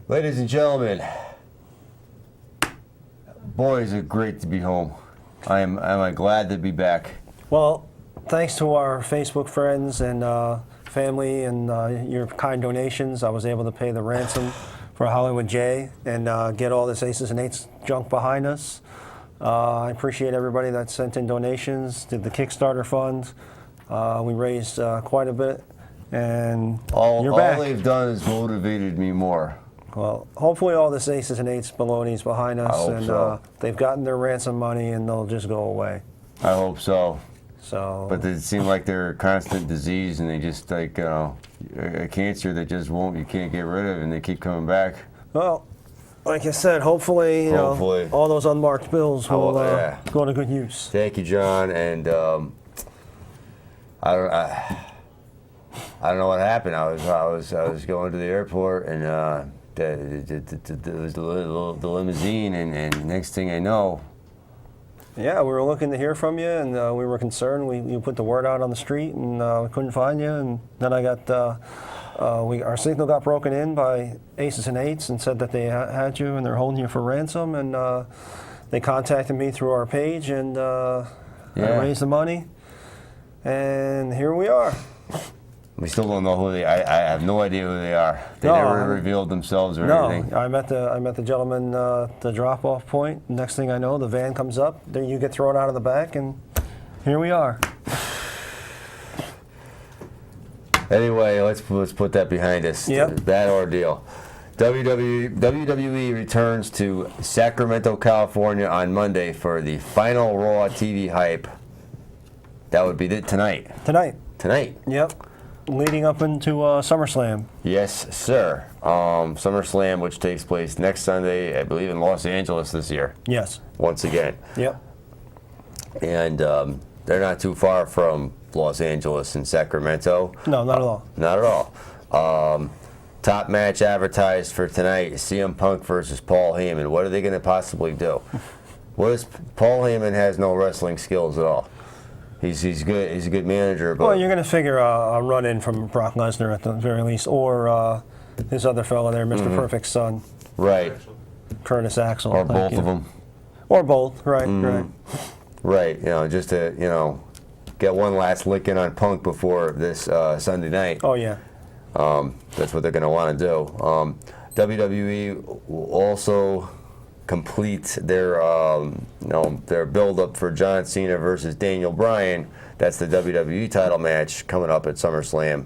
Ladies and gentlemen, boy, is it great to be home. I'm glad to be back. Well, thanks to our Facebook friends and family and your kind donations, I was able to pay the ransom for Hollywood J and get all this Aces and Eights junk behind us. I appreciate everybody that sent in donations, did the Kickstarter fund. We raised quite a bit, and you're back. All they've done is motivated me more. Well, hopefully all this Aces and Eights baloney's behind us, I hope and so. They've gotten their ransom money, and they'll just go away. I hope so. So, but it seems like they're a constant disease, and they just like a cancer that just you can't get rid of, and they keep coming back. Well, like I said, hopefully, you know, all those unmarked bills will go to good use. Thank you, John, and I don't know what happened. I was going to the airport, and it was the limousine, and next thing I know. Yeah, we were looking to hear from you, and we were concerned. We put the word out on the street, and we couldn't find you. And then I got our signal got broken in by Aces and Eights, and said that they had you, and they're holding you for ransom. And they contacted me through our page, and I raised the money, and here we are. We still don't know who they are. I have no idea who they are. They never revealed themselves or anything. No, I met the gentleman the drop-off point. Next thing I know, the van comes up. There you get thrown out of the back, and here we are. Anyway, let's put that behind us. Yep. Bad ordeal. WWE returns to Sacramento, California on Monday for the final Raw TV hype. That would be tonight. Tonight. Yep. Leading up into SummerSlam. Yes, sir. SummerSlam, which takes place next Sunday, I believe, in Los Angeles this year. Yes. Once again. Yep. And they're not too far from Los Angeles and Sacramento. No, not at all. Not at all. Top match advertised for tonight: CM Punk versus Paul Heyman. What are they going to possibly do? Paul Heyman has no wrestling skills at all. He's good. He's a good manager. But well, you're going to figure a run-in from Brock Lesnar at the very least, or his other fellow there, Mr. Perfect's son. Right. Curtis Axel. Or both of them. Or both. Right. Right. Right. You know, just to get one last lick in on Punk before this Sunday night. Oh yeah. That's what they're going to want to do. WWE will also complete their their build-up for John Cena versus Daniel Bryan. That's the WWE title match coming up at SummerSlam.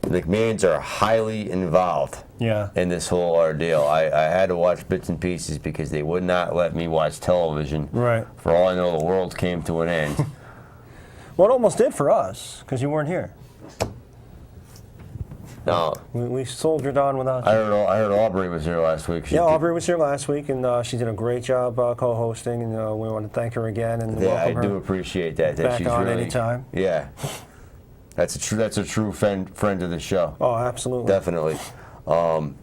McMahons are highly involved in this whole ordeal. I had to watch bits and pieces because they would not let me watch television. Right. For all I know, the world came to an end. Well, it almost did for us because you weren't here. No. We soldiered on without you. I heard Aubrey was here last week. Aubrey was here last week, and she did a great job co-hosting, and we want to thank her again and welcome her. I do appreciate that. Back she's on really, anytime. Yeah. That's a true friend of the show. Oh, absolutely. Definitely. I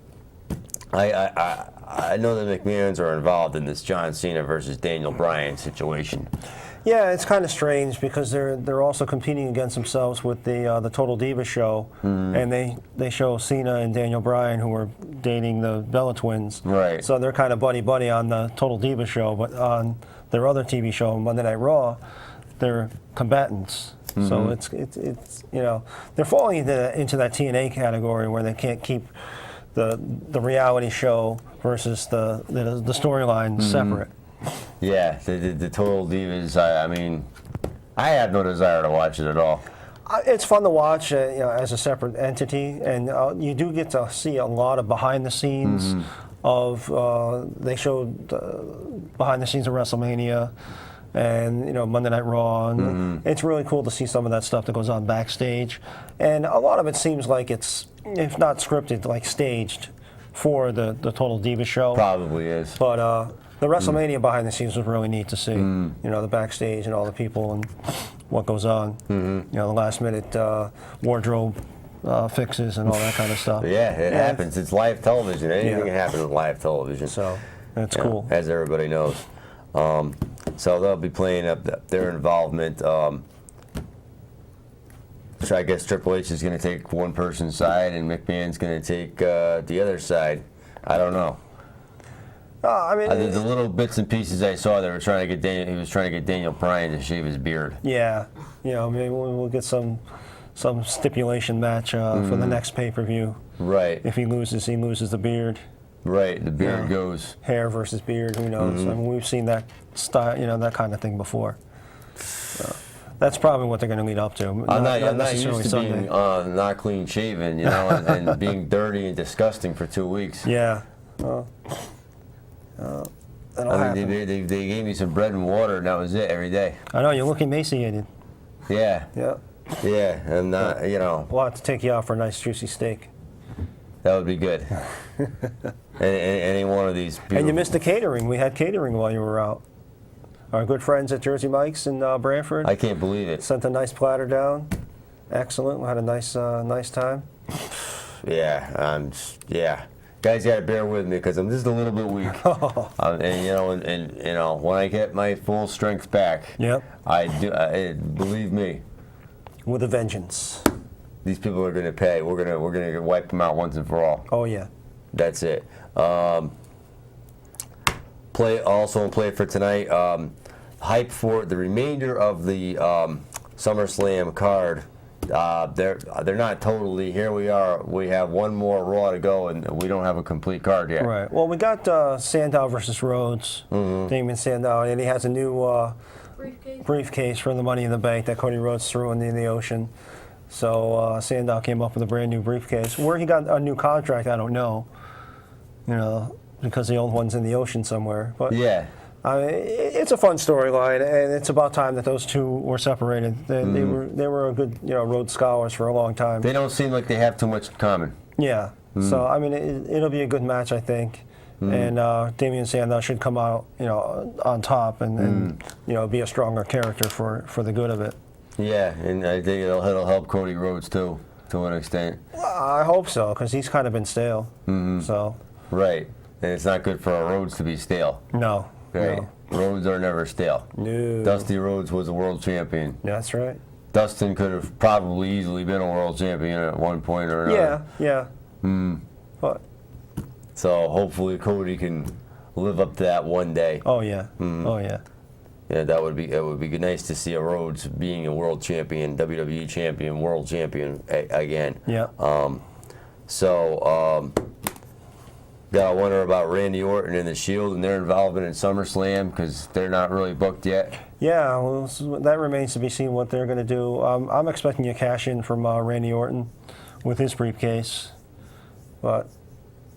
know that McMahons are involved in this John Cena versus Daniel Bryan situation. Yeah, it's kind of strange because they're also competing against themselves with the Total Divas show, and they show Cena and Daniel Bryan, who were dating the Bella Twins. Right. So they're kind of buddy on the Total Divas show, but on their other TV show, Monday Night Raw, they're combatants. So it's they're falling into that TNA category where they can't keep the reality show versus the storyline separate. Yeah, the Total Divas. I mean, I have no desire to watch it at all. It's fun to watch, as a separate entity, and you do get to see a lot of behind the scenes of. They showed behind the scenes of WrestleMania, and Monday Night Raw, and it's really cool to see some of that stuff that goes on backstage, and a lot of it seems like it's, if not scripted, like staged for the Total Divas show. Probably is, but. The WrestleMania behind the scenes was really neat to see. The backstage and all the people and what goes on. The last minute wardrobe fixes and all that kind of stuff. Yeah, it happens. It's live television. Anything can happen with live television. So that's cool. As everybody knows. So they'll be playing up their involvement. So I guess Triple H is going to take one person's side, and McMahon's going to take the other side. I don't know. I mean, The little bits and pieces I saw, they were trying to get he was trying to get Daniel Bryan to shave his beard. yeah, maybe we'll get some stipulation match for the next pay-per-view. Right. If he loses the beard. Right. The beard goes. Hair versus beard. Who knows? I mean, we've seen that style, that kind of thing before. That's probably what they're going to lead up to. I'm not used to being not clean shaven, and being dirty and disgusting for 2 weeks. Yeah. They gave me some bread and water, and that was it every day. I know, you're looking emaciated. Yeah. Yeah. Yeah, and not, We'll have to take you out for a nice juicy steak. That would be good. any one of these people. And you missed the catering. We had catering while you were out. Our good friends at Jersey Mike's in Branford. I can't believe it. Sent a nice platter down. Excellent. We had a nice time. Yeah, yeah. Guys, you gotta bear with me because I'm just a little bit weak. And when I get my full strength back, Yep. I do. Believe me, With a vengeance. these people are gonna pay. We're gonna wipe them out once and for all. Oh yeah. That's it. Play for tonight. Hype for the remainder of the SummerSlam card. They're not totally. Here we are. We have one more Raw to go, and we don't have a complete card yet. Right. Well, we got Sandow versus Rhodes. Damien Sandow, and he has a new briefcase from the Money in the Bank that Cody Rhodes threw in the ocean. So Sandow came up with a brand new briefcase. Where he got a new contract, I don't know. Because the old one's in the ocean somewhere. But yeah. It's a fun storyline, and it's about time that those two were separated. They were a good Rhodes scholars for a long time. They don't seem like they have too much in common. Yeah. So I mean, it'll be a good match, I think. And Damien Sandow should come out on top and be a stronger character for the good of it. Yeah, and I think it'll help Cody Rhodes too, to an extent. I hope so, because he's kind of been stale. So. Right, and it's not good for a Rhodes to be stale. No. Right. No. Roads are never stale. No. Dusty Rhodes was a world champion. That's right. Dustin could have probably easily been a world champion at one point or another. Yeah. But. So hopefully Cody can live up to that one day. Oh yeah. Oh yeah. Yeah, it would be nice to see a Rhodes being a world champion, WWE champion, world champion again. Yeah. Gotta wonder about Randy Orton and the Shield and their involvement in SummerSlam because they're not really booked yet. Yeah, well, that remains to be seen what they're going to do. I'm expecting a cash in from Randy Orton with his briefcase, but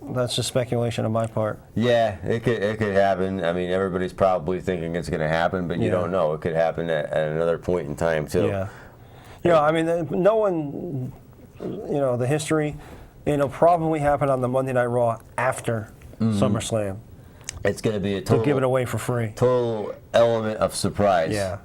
that's just speculation on my part. Yeah, it could happen. I mean, everybody's probably thinking it's going to happen, but you don't know. It could happen at another point in time too. Yeah. I mean, no one, the history. It'll probably happen on the Monday Night Raw after SummerSlam. It's going to be a total. They'll give it away for free. Total element of surprise. Yeah.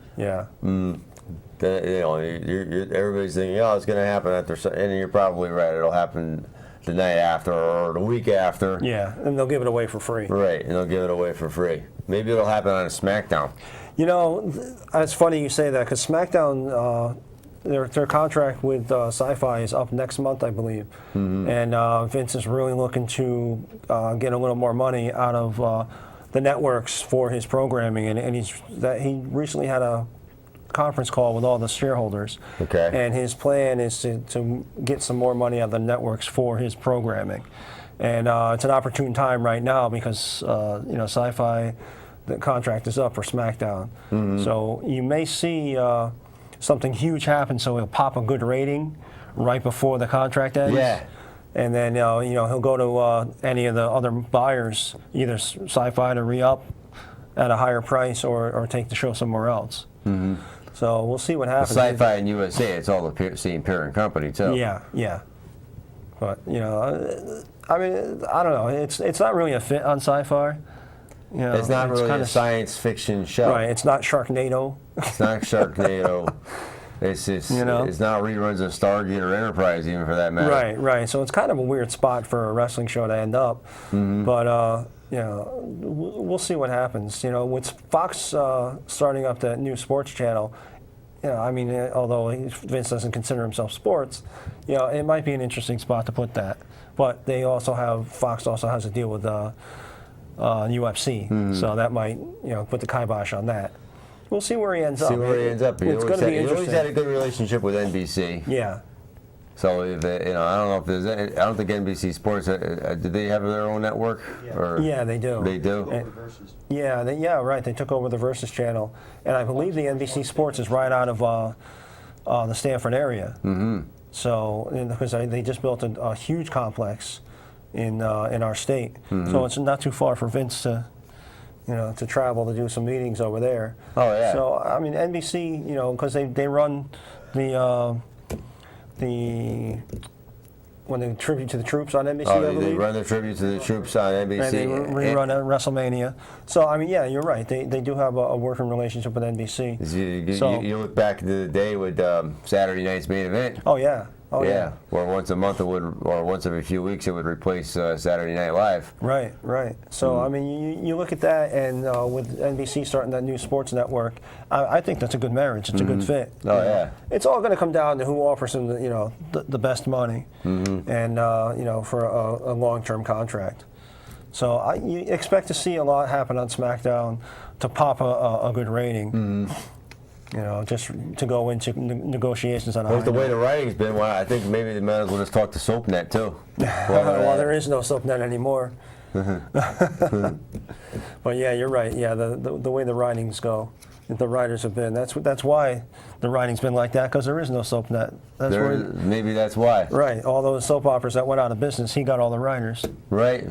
Everybody's thinking, it's going to happen after, and you're probably right. It'll happen the night after or the week after. Yeah, and they'll give it away for free. Right, and they'll give it away for free. Maybe it'll happen on a SmackDown. It's funny you say that because SmackDown. Their contract with Sci-Fi is up next month, I believe, and Vince is really looking to get a little more money out of the networks for his programming, and he recently had a conference call with all the shareholders. Okay. And his plan is to get some more money out of the networks for his programming, and it's an opportune time right now because Sci-Fi, the contract is up for SmackDown, so you may see. Something huge happens, so he'll pop a good rating right before the contract ends. Yeah. And then he'll go to any of the other buyers, either Sci-Fi to re-up at a higher price or take the show somewhere else. So we'll see what happens. Sci-Fi and USA, it's all the same parent company too. Yeah. But I mean, I don't know. It's not really a fit on Sci-Fi. It's not really a science fiction show. Right. It's not Sharknado. It's not Sharknado. It's just, it's not reruns of Stargate or Enterprise, even for that matter. Right. So it's kind of a weird spot for a wrestling show to end up. But we'll see what happens. With Fox starting up that new sports channel, I mean, although Vince doesn't consider himself sports, it might be an interesting spot to put that. But they also have, Fox also has a deal with UFC, so that might, put the kibosh on that. We'll see where he ends up. See where he ends up. It's going to be interesting. He always had a good relationship with NBC. Yeah. So if I don't know if there's any, I don't think NBC Sports do they have their own network? Yeah, or yeah, they do. They do. Yeah, right. They took over the Versus channel, and I believe the NBC Sports is right out of the Stanford area. Mm-hmm. So because they just built a huge complex in our state, so it's not too far for Vince to travel to do some meetings over there. Oh yeah. So I mean NBC, because they run the when they tribute to the troops on NBC. Oh, they run the tribute to the troops on NBC. And they rerun at WrestleMania. So I mean, yeah, you're right. They do have a working relationship with NBC. You look back to the day with Saturday Night's Main Event. Oh yeah. Oh yeah. Where once a month or once every few weeks it would replace Saturday Night Live. Right. So I mean, you look at that, and with NBC starting that new sports network, I think that's a good marriage. It's a good fit. Oh yeah. It's all going to come down to who offers them the best money, and for a long-term contract. So you expect to see a lot happen on SmackDown to pop a good rating. Just to go into negotiations on a high the way the writing's been, well, I think maybe they might as well just talk to SoapNet too. Well, there is no SoapNet anymore. But yeah, you're right. Yeah, the way the writings go, the writers have been. That's why the writing's been like that, because there is no SoapNet. Maybe that's why. Right. All those soap operas that went out of business, he got all the writers. Right.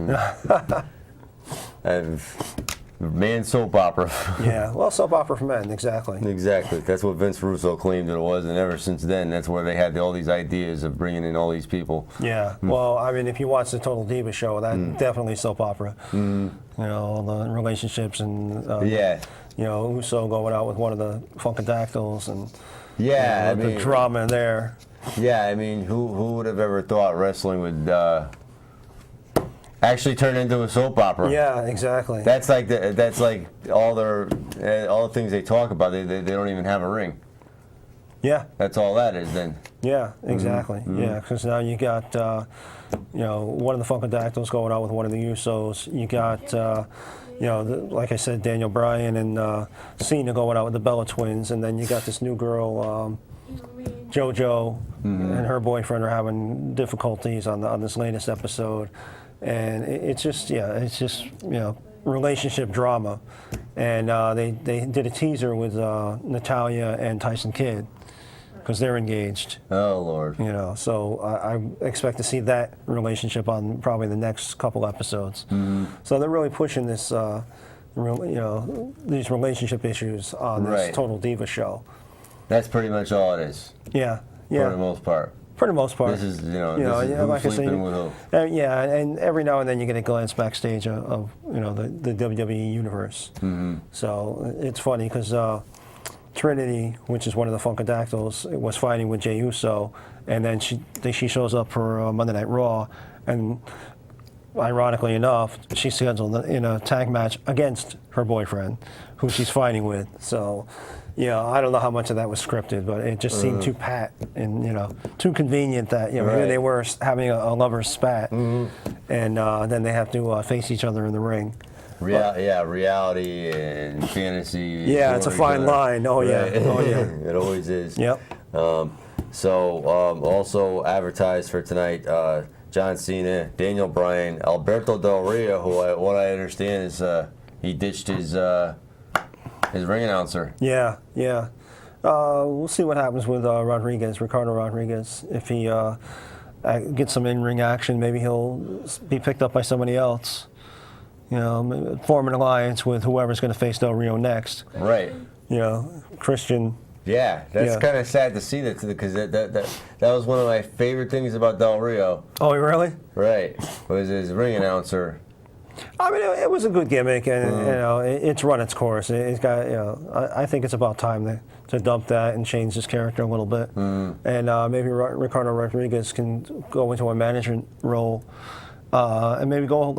Man soap opera. Yeah, well, soap opera for men, exactly. Exactly. That's what Vince Russo claimed it was, and ever since then, that's where they had all these ideas of bringing in all these people. Yeah. Well, I mean, if you watch the Total Diva show, that definitely soap opera. All the relationships and Uso going out with one of the Funkadactyls and the drama there. Yeah, I mean, who would have ever thought wrestling would actually turn into a soap opera? Yeah, exactly. That's like all the things they talk about. They don't even have a ring. Yeah. That's all that is then. Yeah, exactly. Yeah, because now you got one of the Funkadactyls going out with one of the Usos. You got like I said, Daniel Bryan and Cena going out with the Bella Twins, and then you got this new girl. JoJo and her boyfriend are having difficulties on this latest episode. And it's just relationship drama, and they did a teaser with Natalya and Tyson Kidd because they're engaged. Oh Lord! So I expect to see that relationship on probably the next couple episodes. So they're really pushing this, these relationship issues on this Total Diva show. That's pretty much all it is. Yeah. For the most part. For the most part. This is, who's like sleeping with who. Yeah, and every now and then you get a glance backstage of the WWE universe. So it's funny because Trinity, which is one of the Funkadactyls, was fighting with Jey Uso, and then she shows up for Monday Night Raw, and ironically enough, she's scheduled in a tag match against her boyfriend, who she's fighting with. So. I don't know how much of that was scripted, but it just seemed too pat and too convenient that here they were having a lovers spat, and then they have to face each other in the ring. Reality and fantasy. Yeah, it's a fine line. Oh yeah, it always is. Yep. Also advertised for tonight, John Cena, Daniel Bryan, Alberto Del Rio, who what I understand is he ditched his ring announcer. Yeah. We'll see what happens with Ricardo Rodriguez. If he gets some in-ring action, maybe he'll be picked up by somebody else. Form an alliance with whoever's going to face Del Rio next. Right. Christian. Yeah, that's kind of sad to see that because that was one of my favorite things about Del Rio. Oh, really? Right. Was his ring announcer. I mean, it was a good gimmick, and it's run its course. It's got, I think it's about time to dump that and change his character a little bit, and maybe Ricardo Rodriguez can go into a management role, and maybe go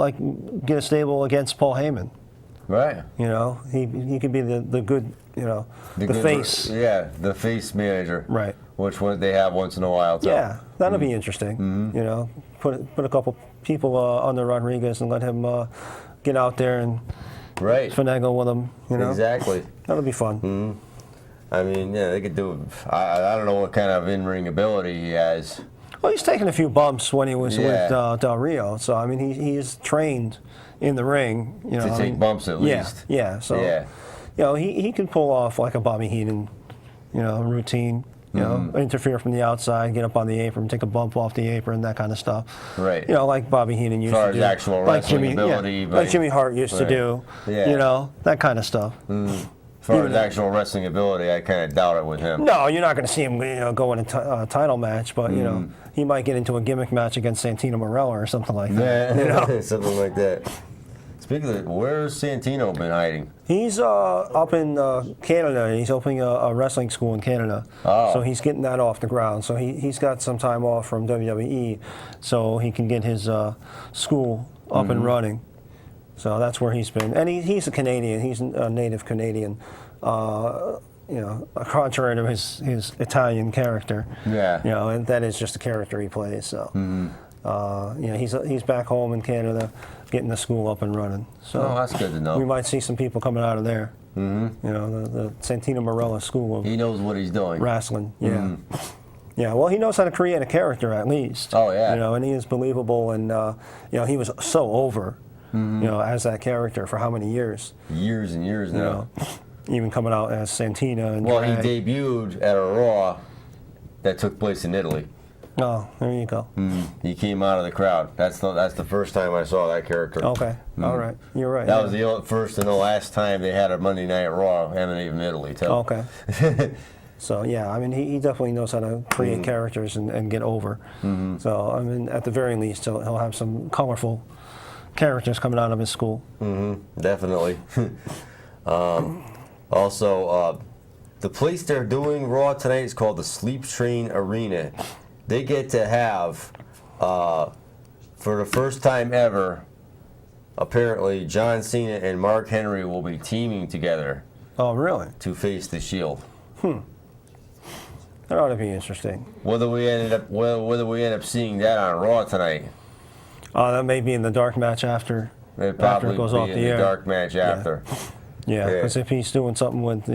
get a stable against Paul Heyman. Right. You know, he could be the good, you know, the good face. Yeah, the face manager. Right. Which one they have once in a while too. Yeah, that'll be interesting. You know, put a couple people under Rodriguez and let him get out there and finagle with him. You know, exactly. That'll be fun. I mean, yeah, they could do. I don't know what kind of in-ring ability he has. Well, he's taken a few bumps when he was with Del Rio, so I mean, he is trained in the ring. You know, to take bumps at least. Yeah. So, you know, he can pull off like a Bobby Heenan, you know, routine. You know, interfere from the outside, get up on the apron, take a bump off the apron, that kind of stuff. Right. You know, like Bobby Heenan used to do. As far as actual wrestling ability. Like Jimmy Hart used to do. Yeah. You know, that kind of stuff. As far as actual wrestling ability, I kind of doubt it with him. No, you're not going to see him, you know, go in a title match, but you know, he might get into a gimmick match against Santino Marella or something like that. You know? Something like that. Speaking of, where's Santino been hiding? He's up in Canada. He's opening a wrestling school in Canada. Oh. So he's getting that off the ground. So he's got some time off from WWE, so he can get his school up and running. So that's where he's been. And he's a Canadian. He's a native Canadian. You know, contrary to his Italian character. Yeah. You know, and that is just a character he plays. So. You know, he's back home in Canada, getting the school up and running. So that's good to know. We might see some people coming out of there. You know, the Santino Marella School of He knows what he's doing. Wrestling. Yeah. Yeah. Well, he knows how to create a character at least. Oh yeah. You know, and he is believable, and you know, he was so over. You know, as that character for how many years? Years and years now. You know, even coming out as Santina and. Well, he debuted at a Raw that took place in Italy. Oh, there you go. He came out of the crowd. That's the first time I saw that character. Okay, all right, you're right. That was the first and the last time they had a Monday Night Raw emanating from Italy, too. Okay. So yeah, I mean, he definitely knows how to create characters and get over. So I mean, at the very least, he'll have some colorful characters coming out of his school. Definitely. Also, the place they're doing Raw tonight is called the Sleep Train Arena. They get to have, for the first time ever, apparently, John Cena and Mark Henry will be teaming together. Oh, really? To face the Shield. That ought to be interesting. Whether we end up seeing that on Raw tonight. That may be in the dark match after. It probably goes be off in the the air. dark match after. Yeah, because if he's doing something with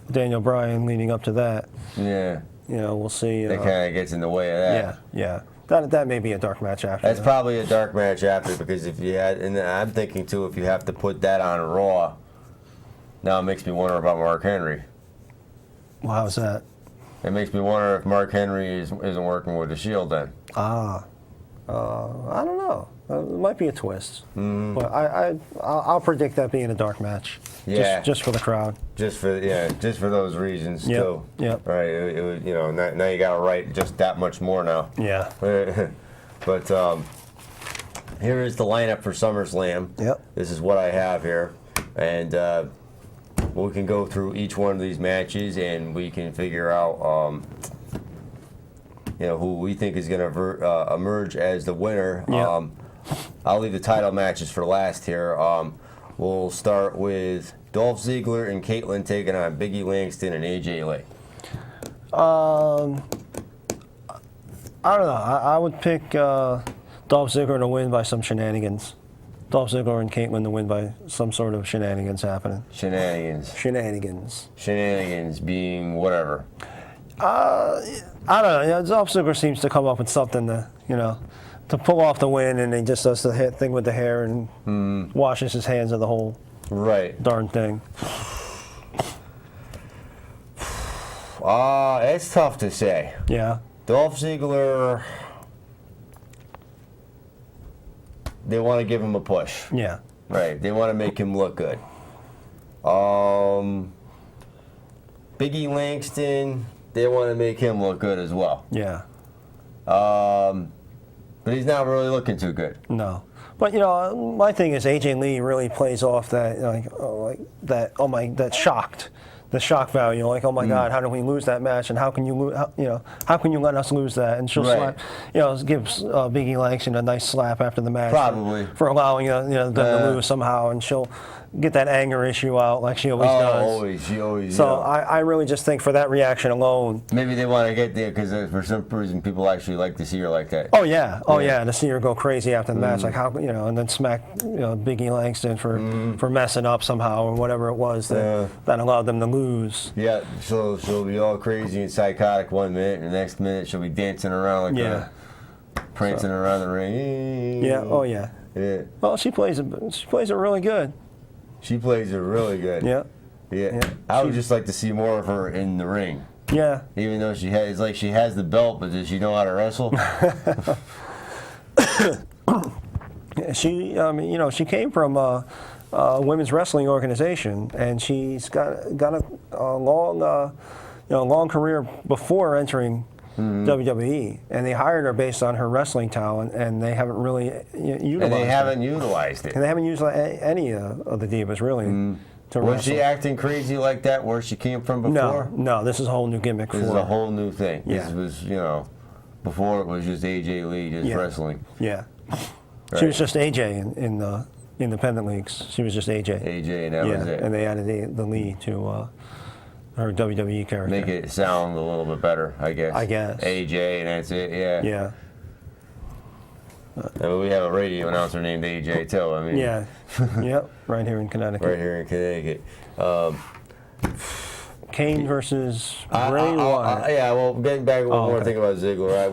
Daniel Bryan leading up to that. Yeah. You know, we'll see. That kind of gets in the way of that. Yeah. That may be a dark match after. That's probably a dark match after, because if you had, and I'm thinking too, if you have to put that on Raw, now it makes me wonder about Mark Henry. Well, how's that? It makes me wonder if Mark Henry isn't working with the Shield then. I don't know. It might be a twist, but I'll predict that being a dark match. Yeah. Just for the crowd. Just for those reasons too. Yep. Right. You know, now you got to write just that much more now. Yeah. But here is the lineup for SummerSlam. Yep. This is what I have here, and we can go through each one of these matches, and we can figure out. You know, who we think is going to emerge as the winner. Yep. I'll leave the title matches for last here. We'll start with Dolph Ziggler and Caitlyn taking on Biggie Langston and AJ Lee. I don't know. I would pick Dolph Ziggler to win by some shenanigans. Dolph Ziggler and Caitlyn to win by some sort of shenanigans happening. Shenanigans being whatever. I don't know. You know, Dolph Ziggler seems to come up with something to, you know, to pull off the win, and he just does the thing with the hair and washes his hands of the whole darn thing. It's tough to say. Yeah. Dolph Ziggler, they want to give him a push. Yeah. Right. They want to make him look good. Biggie Langston, they want to make him look good as well. Yeah. But he's not really looking too good. No. But, you know, my thing is AJ Lee really plays off that, that shocked. The shock value, like, oh my God, how did we lose that match, and how can you let us lose that? And she'll slap, give Biggie Langston a nice slap after the match, probably for allowing them to lose somehow, and she'll, get that anger issue out like she always does. Always. She always. So I really just think for that reaction alone. Maybe they want to get there because for some reason people actually like to see her like that. Oh yeah, to see her go crazy after the match, like how and then smack Biggie Langston for messing up somehow or whatever it was that allowed them to lose. Yeah, so she'll be all crazy and psychotic 1 minute, and the next minute she'll be dancing around like prancing around the ring. Yeah. Oh yeah. Yeah. Well, she plays it really good. She plays it really good. Yeah. Yeah. I would just like to see more of her in the ring. Yeah. Even though she has the belt, but does she know how to wrestle? She came from a women's wrestling organization, and she's got a long career before entering WWE, and they hired her based on her wrestling talent, and they haven't really utilized And they haven't utilized it. And they haven't used any of the divas really. To Was wrestle. she acting crazy like that where she came from before? No. This is a whole new gimmick. This is a whole new thing. Yeah. This was, before it was just AJ Lee just wrestling. Yeah. Right. She was just AJ in the independent leagues. She was just AJ. AJ, and that was it. And they added the Lee to her WWE character. Make it sound a little bit better, I guess. AJ, and that's it, yeah. Yeah. I mean, we have a radio announcer named AJ, too. I mean, Yeah. Yep. Right here in Connecticut. Right here in Connecticut. Kane versus Bray Wyatt. Yeah, well, getting back to one more okay. thing about Ziggler, I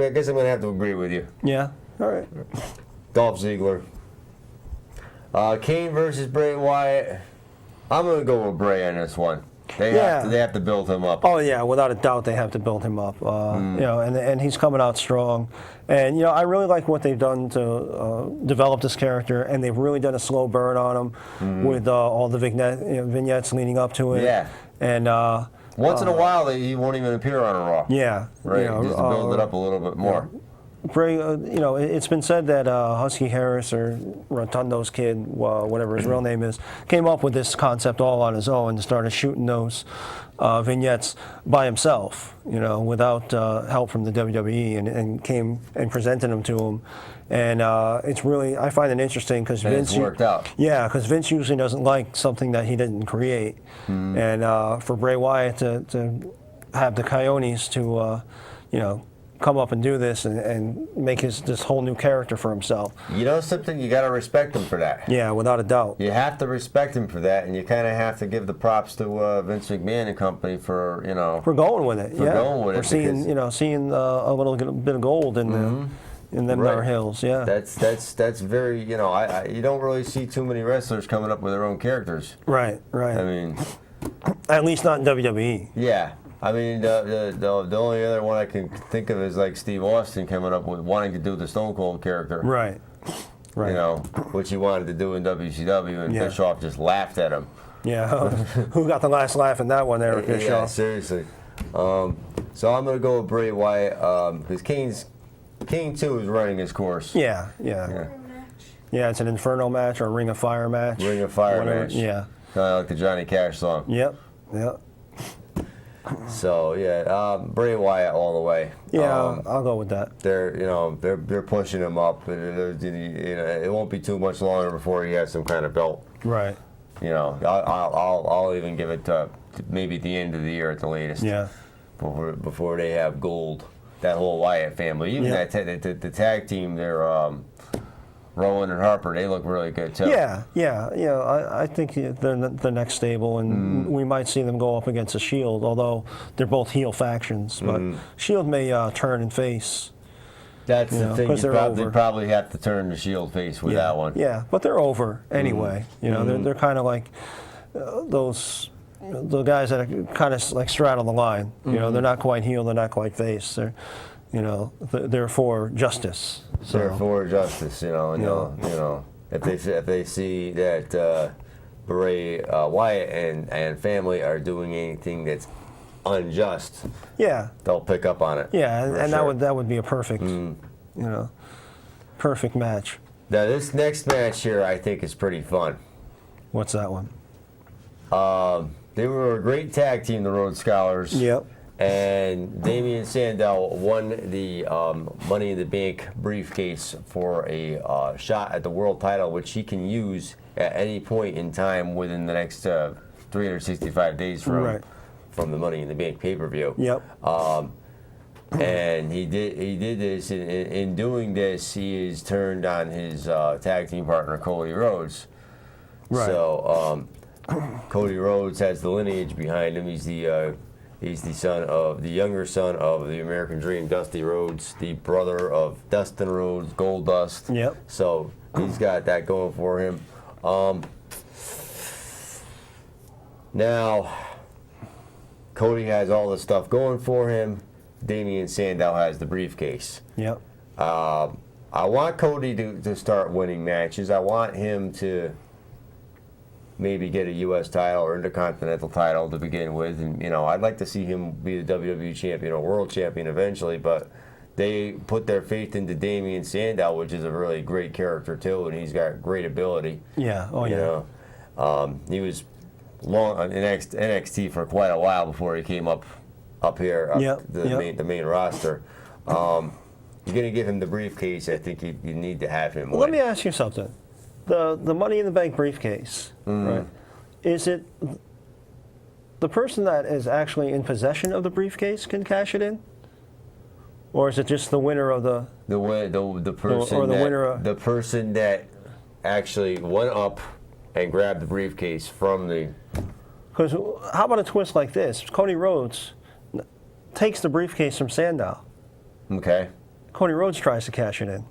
guess I'm going to have to agree with you. Yeah. All right. Dolph Ziggler. Kane versus Bray Wyatt. I'm going to go with Bray on this one. They have to build him up. Oh yeah, without a doubt they have to build him up. And he's coming out strong. And I really like what they've done to develop this character, and they've really done a slow burn on him with all the vignettes leading up to it. Yeah. And once in a while he won't even appear on a Raw. Yeah. Right. Just to build it up a little bit more. Bray, it's been said that Husky Harris or Rotundo's kid, whatever his real name is, came up with this concept all on his own and started shooting those vignettes by himself, without help from the WWE, and came and presented them to him. And it's really, I find it interesting because Vince worked out. Yeah, because Vince usually doesn't like something that he didn't create, and for Bray Wyatt to have the coyotes to, come up and do this and make this whole new character for himself. You know something? You got to respect him for that. Yeah, without a doubt. You have to respect him for that, and you kind of have to give the props to Vince McMahon and company for going with it. For seeing a little bit of gold in them there hills. Yeah. That's very you don't really see too many wrestlers coming up with their own characters. Right. I mean, at least not in WWE. Yeah. I mean, the only other one I can think of is like Steve Austin coming up with wanting to do the Stone Cold character. Right. Which he wanted to do in WCW, and Bischoff just laughed at him. Yeah. Who got the last laugh in that one there, Bischoff? Yeah, seriously. So I'm going to go with Bray Wyatt because Kane too is running his course. Yeah. Yeah, it's an Inferno match or a Ring of Fire match. Ring of Fire match. Yeah. Kind of like the Johnny Cash song. Yep. So Bray Wyatt all the way. Yeah, I'll go with that. They're pushing him up. It won't be too much longer before he has some kind of belt. Right. I'll even give it to maybe the end of the year at the latest. Yeah. Before they have gold, that whole Wyatt family, even the tag team, they're Rowan and Harper, they look really good too. Yeah. I think they're the next stable, and we might see them go up against the Shield, although they're both heel factions. But Shield may turn and face. That's the thing. They probably have to turn the Shield face with that one. Yeah, but they're over anyway. They're kind of like the guys that are kind of like straddle the line. They're not quite heel, they're not quite face. They're for justice. So. They're for justice, if they see that Bray Wyatt and family are doing anything that's unjust, they'll pick up on it. Yeah, and sure. that would be a perfect, perfect match. Now this next match here, I think, is pretty fun. What's that one? They were a great tag team, the Rhodes Scholars. Yep. And Damian Sandow won the Money in the Bank briefcase for a shot at the world title, which he can use at any point in time within the next 365 days from the Money in the Bank pay-per-view. Yep. And he did this. In doing this, he is turned on his tag team partner Cody Rhodes. Right. So Cody Rhodes has the lineage behind him. He's the younger son of the American Dream, Dusty Rhodes, the brother of Dustin Rhodes, Goldust. Yep. So he's got that going for him. Now, Cody has all this stuff going for him. Damian Sandow has the briefcase. Yep. I want Cody to start winning matches. I want him to maybe get a U.S. title or Intercontinental title to begin with. And, I'd like to see him be the WWE champion or world champion eventually, but they put their faith into Damian Sandow, which is a really great character, too, and he's got great ability. Yeah. Oh, yeah. He was long on NXT for quite a while before he came up here, the main roster. You're going to give him the briefcase. I think you need to have him win. Let me ask you something. The Money in the Bank briefcase, right? Is it the person that is actually in possession of the briefcase can cash it in, or is it just the winner of the person or the winner of, the person that actually went up and grabbed the briefcase from the? Because how about a twist like this? Cody Rhodes takes the briefcase from Sandow. Okay. Cody Rhodes tries to cash it in.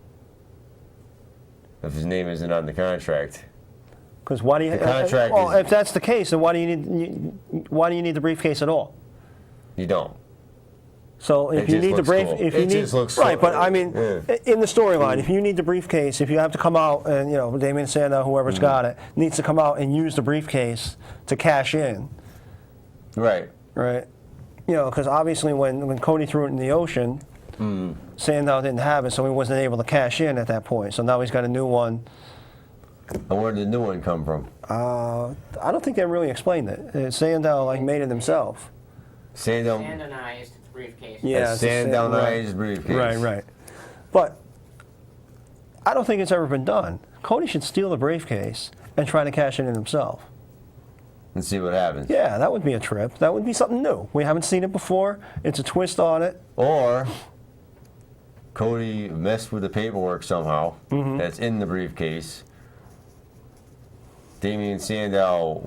If his name isn't on the contract. Because why do you? If that's the case, then why do you need the briefcase at all? You don't. So if you need the briefcase, if you need right, but I mean, in the storyline, if you need the briefcase, if you have to come out and Damian Sandow, whoever's got it, needs to come out and use the briefcase to cash in. Right. Right. Because obviously when Cody threw it in the ocean, Sandow didn't have it, so he wasn't able to cash in at that point. So now he's got a new one. And where did the new one come from? I don't think they really explained it. Sandow made it himself. Sandonized briefcase. Yeah, Sandonized briefcase. Right. But I don't think it's ever been done. Cody should steal the briefcase and try to cash it in himself. And see what happens. Yeah, that would be a trip. That would be something new. We haven't seen it before. It's a twist on it. Or Cody messed with the paperwork somehow that's in the briefcase. Damian Sandow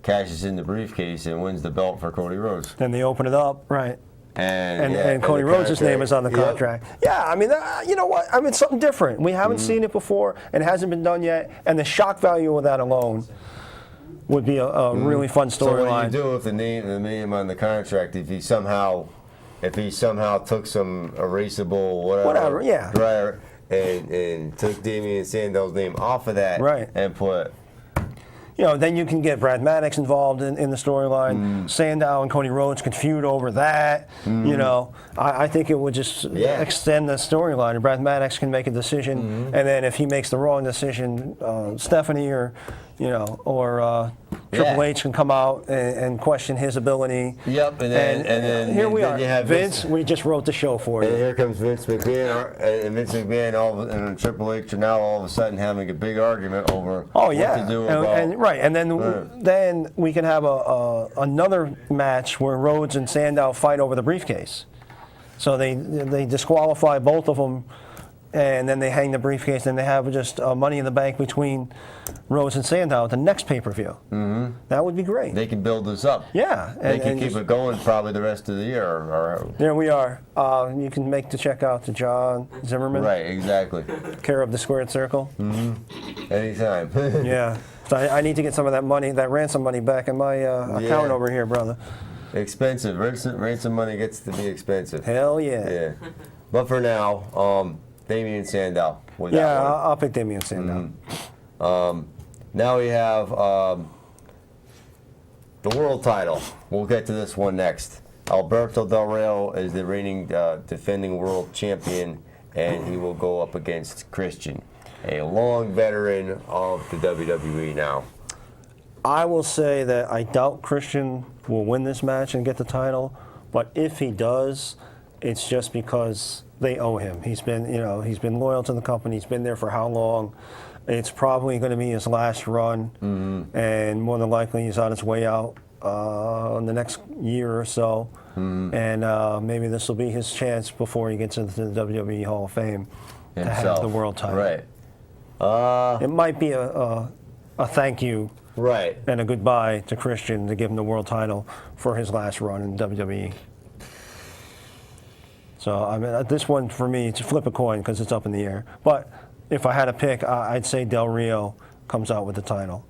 cashes in the briefcase and wins the belt for Cody Rhodes. Then they open it up, right. And Cody Rhodes' name is on the contract. Yep. Yeah, I mean, you know what? I mean, something different. We haven't seen it before, and it hasn't been done yet, and the shock value of that alone would be a really fun storyline. So what do you do if the name on the contract, if he somehow took some erasable whatever dryer and took Damian Sandow's name off of that and put then you can get Brad Maddox involved in the storyline. Sandow and Cody Rhodes can feud over that. I think it would just extend the storyline. And Brad Maddox can make a decision, and then if he makes the wrong decision, Stephanie or Triple H can come out and question his ability. Yep, and then here we then are. You have Vince, we just wrote the show for you. And here comes Vince McMahon, and Triple H are now all of a sudden having a big argument over what to do about. And then we can have another match where Rhodes and Sandow fight over the briefcase. So they disqualify both of them, and then they hang the briefcase, and they have just Money in the Bank between Rhodes and Sandow at the next pay-per-view. That would be great. They can build this up. Yeah. They can keep it going probably the rest of the year. Or there we are. You can make the check out to John Zimmerman. Right, exactly. Care of the Squared Circle. Anytime. Yeah. So I need to get some of that money, that ransom money back in my account over here, brother. Expensive. Ransom money gets to be expensive. Hell yeah. Yeah. But for now, Damian Sandow. I'll pick Damian Sandow. Now we have the world title. We'll get to this one next. Alberto Del Rio is the reigning defending world champion, and he will go up against Christian, a long veteran of the WWE now. I will say that I doubt Christian will win this match and get the title, but if he does, it's just because they owe him. He's been loyal to the company. He's been there for how long? It's probably going to be his last run, and more than likely he's on his way out in the next year or so. And maybe this will be his chance before he gets into the WWE Hall of Fame to have the world title. Right. It might be a thank you. Right. And a goodbye to Christian to give him the world title for his last run in WWE. So, I mean, this one for me, it's a flip a coin because it's up in the air. But if I had to pick, I'd say Del Rio comes out with the title.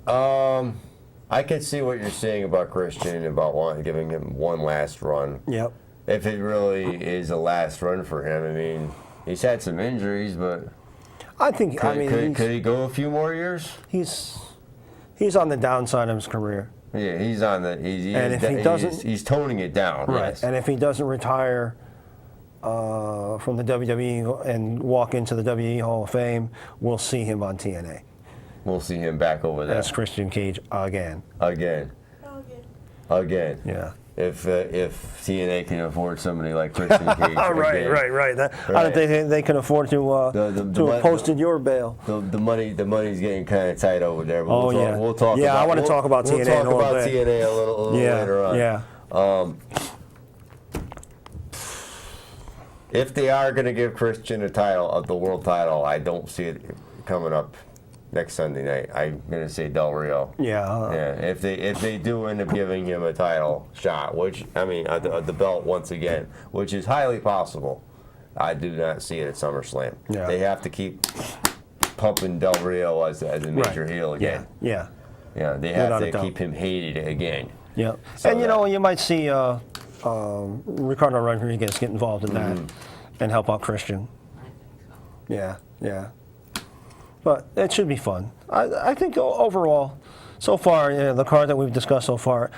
I can see what you're saying about Christian, about giving him one last run. Yep. If it really is a last run for him, I mean, he's had some injuries, but I think. Could he go a few more years? He's on the downside of his career. Yeah, he's on the. And if he doesn't, he's toning it down. Right. Yes. And if he doesn't retire from the WWE and walk into the WWE Hall of Fame, we'll see him on TNA. We'll see him back over there. That's Christian Cage again. Again. Yeah. If TNA can afford somebody like Christian Cage. Right. I don't think they can afford to have posted your bail. The money's getting kind of tight over there. But we'll talk. Yeah, I want to talk about TNA. We'll talk about TNA a little later on. Yeah. If they are going to give Christian the world title, I don't see it coming up next Sunday night. I'm going to say Del Rio. Yeah. If they do end up giving him a title shot, which, I mean, the belt once again, which is highly possible, I do not see it at SummerSlam. Yeah. They have to keep pumping Del Rio as a major heel again. Yeah. Yeah, they have to keep him hated again. Yeah. So and you might see Ricardo Rodriguez get involved in that and help out Christian. I think so. Yeah. But it should be fun. I think overall, so far, the card that we've discussed so far,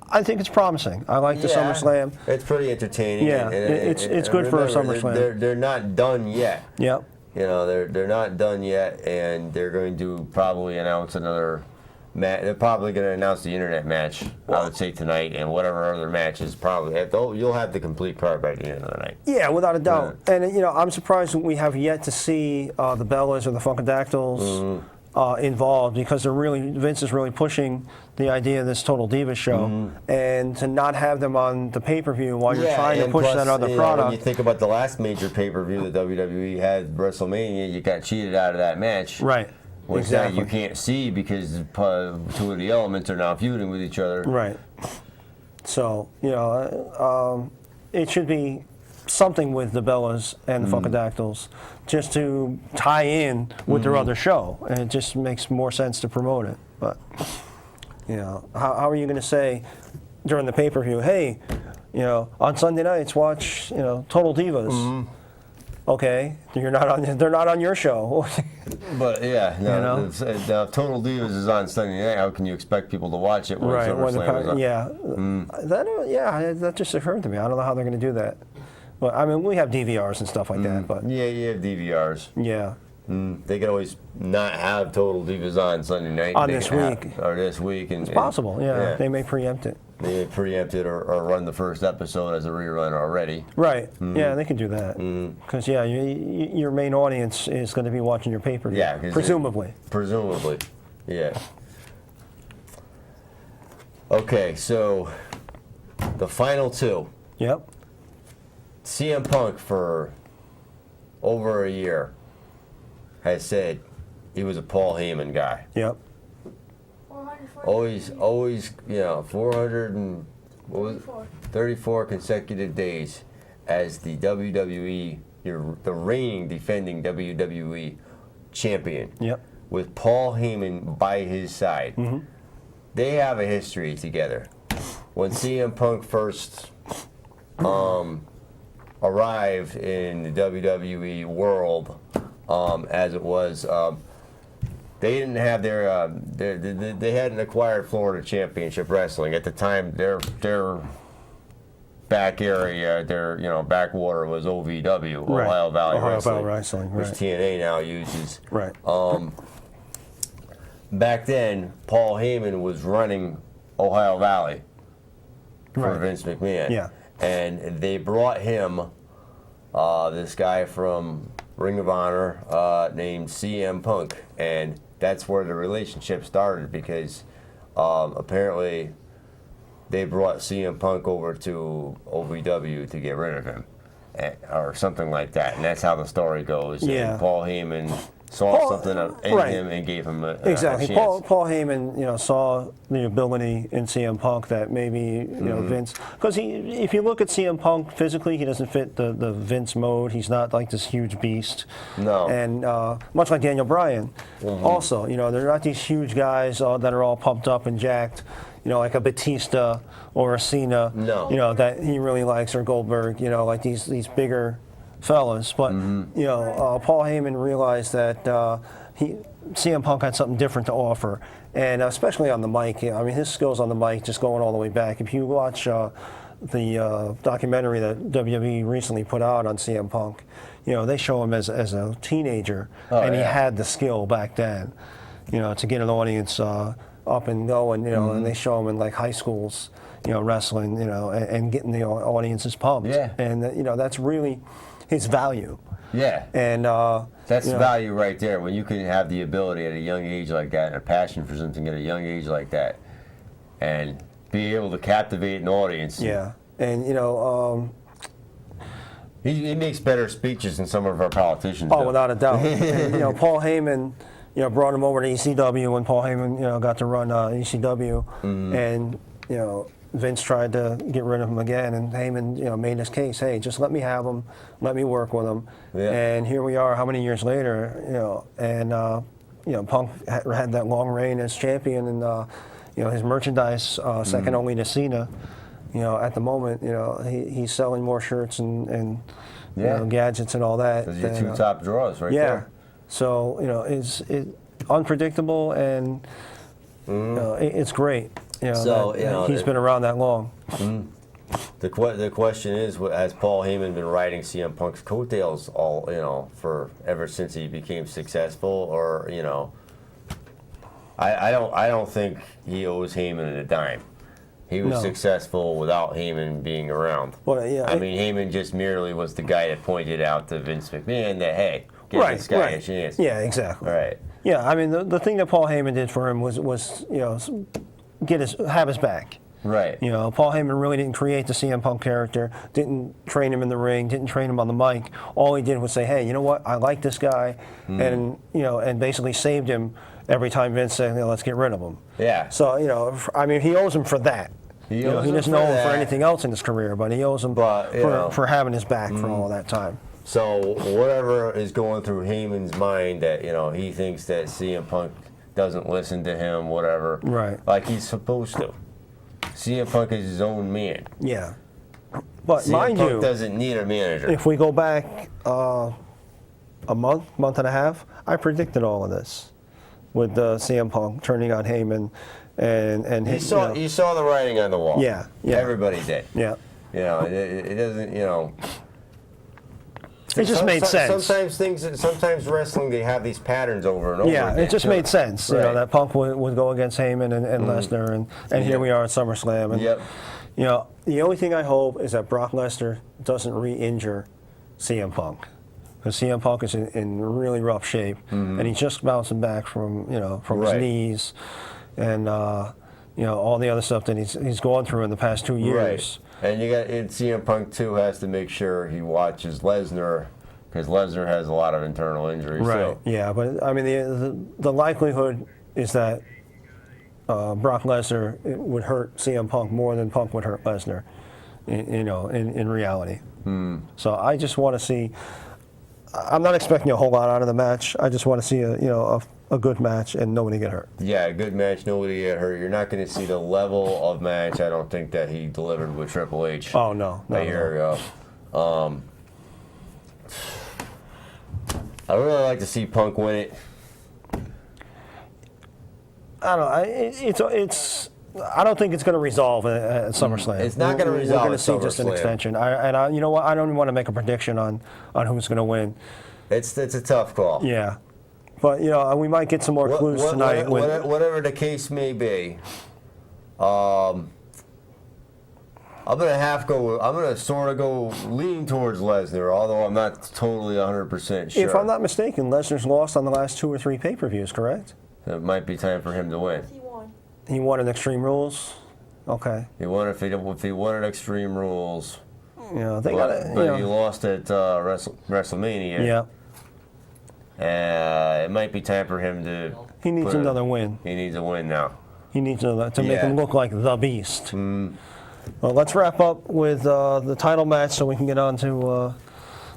I think it's promising. I like the SummerSlam. It's pretty entertaining. Yeah, it's good for a SummerSlam. They're not done yet. Yep. They're not done yet, and they're going to probably announce another match. They're probably going to announce the internet match, I would say, tonight, and whatever other matches probably. You'll have the complete card by the end of the night. Yeah, without a doubt. Yeah. And I'm surprised we have yet to see the Bellas or the Funkadactyls involved, because Vince is really pushing the idea of this Total Divas show, and to not have them on the pay-per-view while you're trying to push that other product. When you think about the last major pay-per-view that WWE had, WrestleMania, you got cheated out of that match. Right. Which exactly. You can't see because two of the elements are now feuding with each other. Right. So, it should be something with the Bellas and the Funkadactyls just to tie in with their other show. And it just makes more sense to promote it. But, how are you going to say during the pay-per-view, hey, on Sunday nights, watch, Total Divas. Okay, they're not on your show. But Total Divas is on Sunday night. How can you expect people to watch it when SummerSlam is on? That just occurred to me. I don't know how they're going to do that. But I mean, we have DVRs and stuff like that. But yeah, you have DVRs. Yeah. They can always not have Total Divas on Sunday night. This week. And, it's possible. Yeah, they may preempt it. They preempt it or run the first episode as a rerun already. Right. Yeah, they can do that. Because your main audience is going to be watching your pay-per-view. Yeah. Presumably. Yeah. Okay, so the final two. Yep. CM Punk for over a year has said he was a Paul Heyman guy. Yep. Always, 434 consecutive days as the WWE, the reigning, defending WWE champion. Yep. With Paul Heyman by his side. They have a history together. When CM Punk first arrived in the WWE world, as it was, they didn't have they hadn't acquired Florida Championship Wrestling at the time. Their back area, their backwater was OVW, Ohio Valley Wrestling, Wrestling, which TNA now uses. Right. back then, Paul Heyman was running Ohio Valley for Right. Vince McMahon. Yeah. And they brought him this guy from Ring of Honor named CM Punk. And that's where the relationship started because apparently they brought CM Punk over to OVW to get rid of him. Or something like that. And that's how the story goes. Yeah. And Paul Heyman saw something in right. him and gave him a Exactly. chance. Paul Heyman, saw the ability in CM Punk that maybe Vince, because if you look at CM Punk physically, he doesn't fit the Vince mode. He's not like this huge beast. No. And much like Daniel Bryan, also, they're not these huge guys that are all pumped up and jacked. Like a Batista or a Cena. No. That he really likes, or Goldberg. Like these bigger fellas, but Paul Heyman realized that CM Punk had something different to offer, and especially on the mic. I mean, his skills on the mic, just going all the way back. If you watch the documentary that WWE recently put out on CM Punk, they show him as a teenager, and he had the skill back then, to get an audience up and going, and they show him in like high schools, wrestling, and getting the audiences pumped, and that's really his value. Yeah. And that's value right there. When you can have the ability at a young age like that, and a passion for something at a young age like that, and be able to captivate an audience. Yeah. And he makes better speeches than some of our politicians. Oh, do. without a doubt. And, Paul Heyman, brought him over to ECW when Paul Heyman, got to run ECW, and Vince tried to get rid of him again, and Heyman, made his case. Hey, just let me have him, let me work with him, and here we are. How many years later, and Punk had that long reign as champion, and his merchandise second only to Cena. At the moment, he's selling more shirts and gadgets and all that. Those are your two top draws right there. So it's unpredictable, and it's great. So he's been around that long. The question is, has Paul Heyman been riding CM Punk's coattails all for ever since he became successful, or I don't think he owes Heyman a dime. He was successful without Heyman being around. Well, I mean, Heyman just merely was the guy that pointed out to Vince McMahon that, hey, give this guy a chance. Yeah, exactly. Right. Yeah, I mean, the thing that Paul Heyman did for him was have his back. Right. Paul Heyman really didn't create the CM Punk character, didn't train him in the ring, didn't train him on the mic. All he did was say, hey, you know what, I like this guy, and and basically saved him every time Vince said, let's get rid of him. Yeah. So, I mean, he owes him for that. He doesn't owe him for anything else in his career, but he owes him for having his back for all that time. So whatever is going through Heyman's mind that, he thinks that CM Punk doesn't listen to him, whatever. Right. Like he's supposed to. CM Punk is his own man. Yeah. But CM mind Punk you, doesn't need a manager. if we go back a month and a half, I predicted all of this with CM Punk turning on Heyman. And you saw the writing on the wall. Yeah. Everybody did. Yeah. It doesn't, It just made sense. Sometimes wrestling, they have these patterns over and over Yeah, again. it just made sense. Right. That Punk would go against Heyman and Lesnar, and here we are at SummerSlam. And, the only thing I hope is that Brock Lesnar doesn't re-injure CM Punk, because CM Punk is in really rough shape, and he's just bouncing back from his knees, and all the other stuff that he's gone through in the past 2 years. Right. And CM Punk too has to make sure he watches Lesnar, because Lesnar has a lot of internal injuries. Right. So. Yeah, but I mean the likelihood is that Brock Lesnar would hurt CM Punk more than Punk would hurt Lesnar, in reality. So I just want to see. I'm not expecting a whole lot out of the match. I just want to see a good match and nobody get hurt. Yeah, a good match, nobody get hurt. You're not going to see the level of match, I don't think, that he delivered with Triple H. Oh no, a year ago. I would really like to see Punk win it. I don't know. It's. I don't think it's going to resolve at SummerSlam. It's not going to resolve. We're going to see just an extension. You know what? I don't even want to make a prediction on who's going to win. It's a tough call. Yeah, But we might get some more clues tonight. Whatever the case may be, I'm gonna sort of go lean towards Lesnar, although I'm not totally 100% sure. If I'm not mistaken, Lesnar's lost on the last 2 or 3 pay-per-views, correct? It might be time for him to win. He won in Extreme Rules. Okay. He won if he won at Extreme Rules. They but he lost at WrestleMania. Yeah. It might be time for him to. He needs another win. He needs a win now. He needs to make him look like the Beast. Well, let's wrap up with the title match so we can get on to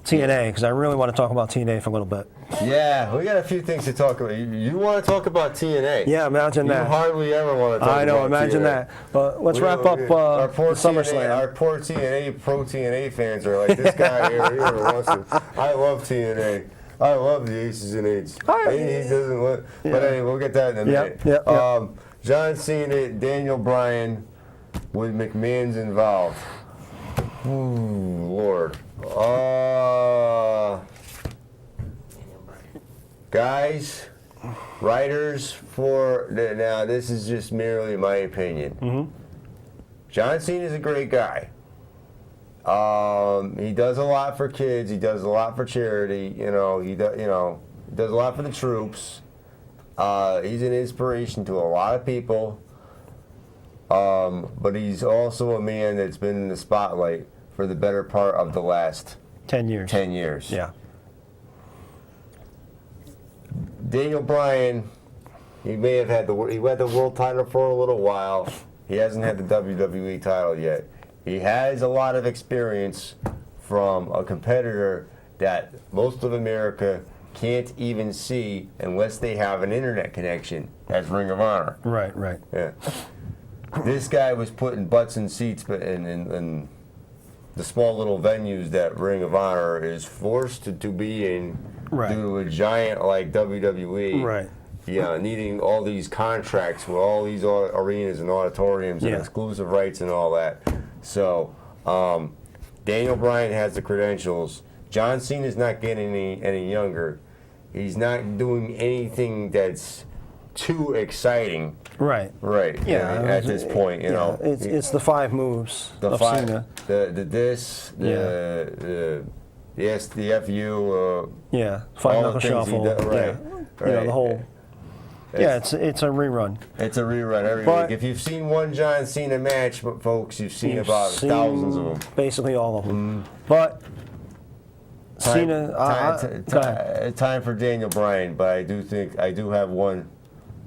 TNA, because I really want to talk about TNA for a little bit. Yeah, we got a few things to talk about. You want to talk about TNA? Yeah, imagine that. You hardly ever want to talk about TNA. I know, imagine that. But let's wrap up our poor SummerSlam. Our poor TNA, pro TNA fans are like, this guy here wants to. I love TNA. I love the Aces and Eights. He doesn't want. But anyway, we'll get that in a minute. Yep. John Cena, Daniel Bryan, with McMahon's involved. Ooh, Lord. Guys, writers now this is just merely my opinion. John Cena is a great guy. He does a lot for kids. He does a lot for charity. He does a lot for the troops. He's an inspiration to a lot of people. But he's also a man that's been in the spotlight for the better part of the last 10 years. 10 years. Yeah. Daniel Bryan, he had the world title for a little while. He hasn't had the WWE title yet. He has a lot of experience from a competitor that most of America can't even see unless they have an internet connection. That's Ring of Honor. Right. Yeah. This guy was putting butts in seats in the small little venues that Ring of Honor is forced to be in due to a giant like WWE. Right. Yeah, needing all these contracts with all these arenas and auditoriums and exclusive rights and all that. So, Daniel Bryan has the credentials. John Cena's not getting any younger. He's not doing anything that's too exciting. Right. Yeah. I mean, at this point, it's the 5 moves of Cena. The FU. Five knuckle shuffle. Right. The whole. It's a rerun. It's a rerun every week. If you've seen one John Cena match, folks, you've seen thousands of them. Basically all of them. But Cena. Time for Daniel Bryan, but I do have one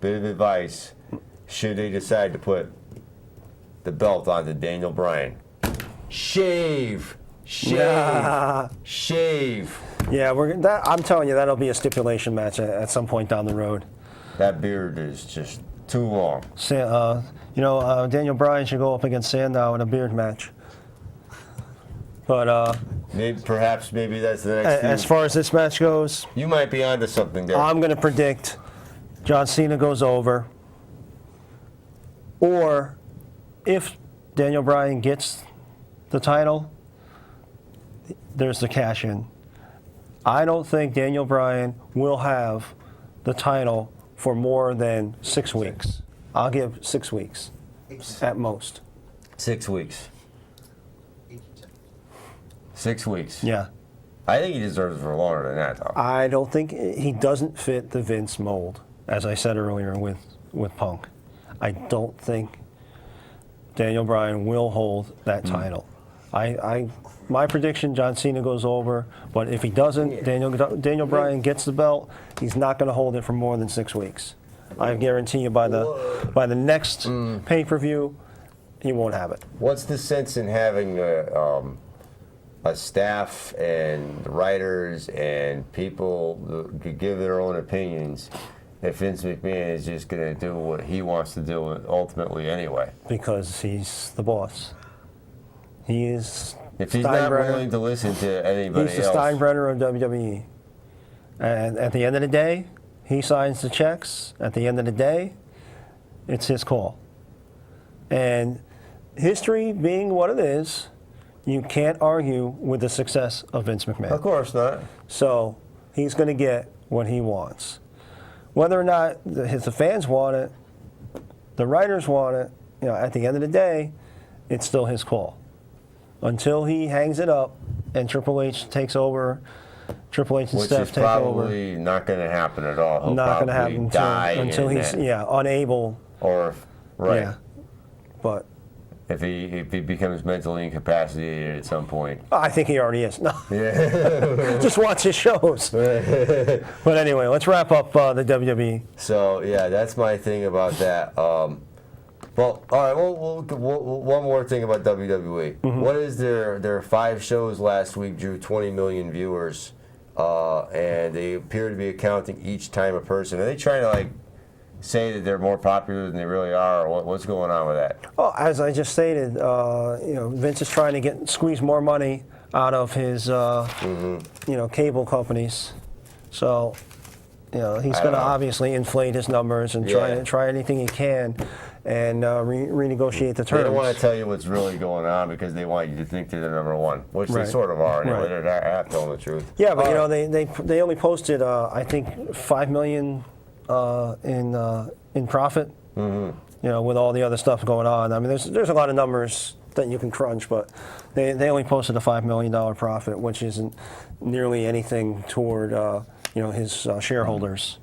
bit of advice. Should they decide to put the belt onto Daniel Bryan, shave. Yeah, I'm telling you, that'll be a stipulation match at some point down the road. That beard is just too long. Daniel Bryan should go up against Sandow in a beard match. But maybe that's the next. As far as this match goes, you might be onto something there. I'm going to predict John Cena goes over, or if Daniel Bryan gets the title, there's the cash in. I don't think Daniel Bryan will have the title for more than 6 weeks. I'll give 6 weeks at most. 6 weeks. 6 weeks. Yeah. I think he deserves it for longer than that, though. I don't think he doesn't fit the Vince mold, as I said earlier with Punk. I don't think Daniel Bryan will hold that title. My prediction, John Cena goes over, but if he doesn't, Daniel Bryan gets the belt. He's not going to hold it for more than 6 weeks. I guarantee you by the next pay-per-view, he won't have it. What's the sense in having a staff and writers and people who could give their own opinions if Vince McMahon is just going to do what he wants to do ultimately anyway? Because he's the boss. He is. If he's not willing to listen to anybody else. He's the Steinbrenner of WWE. And at the end of the day, he signs the checks. At the end of the day, it's his call. And history being what it is, you can't argue with the success of Vince McMahon. Of course not. So he's going to get what he wants. whether or not the fans want it, the writers want it, at the end of the day, it's still his call. Until he hangs it up and Triple H takes over, Triple H and Steph take over. Which is probably not going to happen at all. He'll not going to happen until he's unable. Or right. Yeah. But if he becomes mentally incapacitated at some point. I think he already is. No. Yeah. Just watch his shows. But anyway, let's wrap up the WWE. So yeah, that's my thing about that. Well, all right. One more thing about WWE. Mm-hmm. What is their 5 shows last week drew 20 million viewers, and they appear to be accounting each time a person. Are they trying to say that they're more popular than they really are, or what's going on with that? Well, as I just stated, Vince is trying to squeeze more money out of his cable companies. So he's going to obviously inflate his numbers and try anything he can. And renegotiate the terms. They don't want to tell you what's really going on because they want you to think they're the number one, which they sort of are. Anyway, they're not telling the truth. Yeah, but they only posted I think $5 million in profit. Mm-hmm. With all the other stuff going on. I mean, there's a lot of numbers that you can crunch, but they only posted a $5 million profit, which isn't nearly anything toward his shareholders.